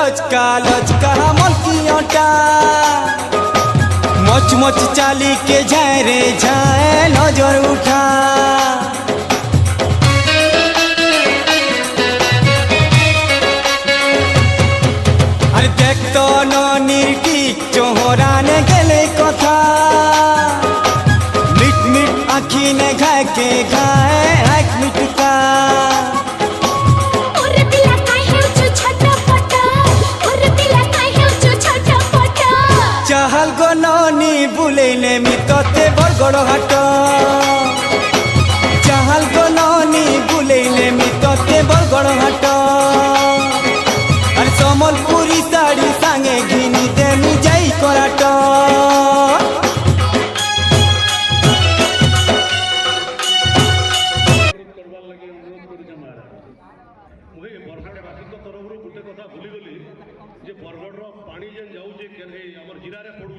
लचका लचका Melchi अटा much much चाली के जाए रे जाए नजर उठा अरे देख तो निर्टीक चोहराने गेले कथा मिट मिट आखी ने घाय के घाय एक मिटका चाहल गो ननी बुलेने मितते बरगड़ हाट चाहल गो ननी बुलेने मितते बरगड़ हाट अरे समलपुरी साड़ी सांगे घिनी देमी जाई कराट तरफ गोटे कथा भूलीगली जे बरगढ़ पानी जेन जाऊे आम जिले में पड़ू।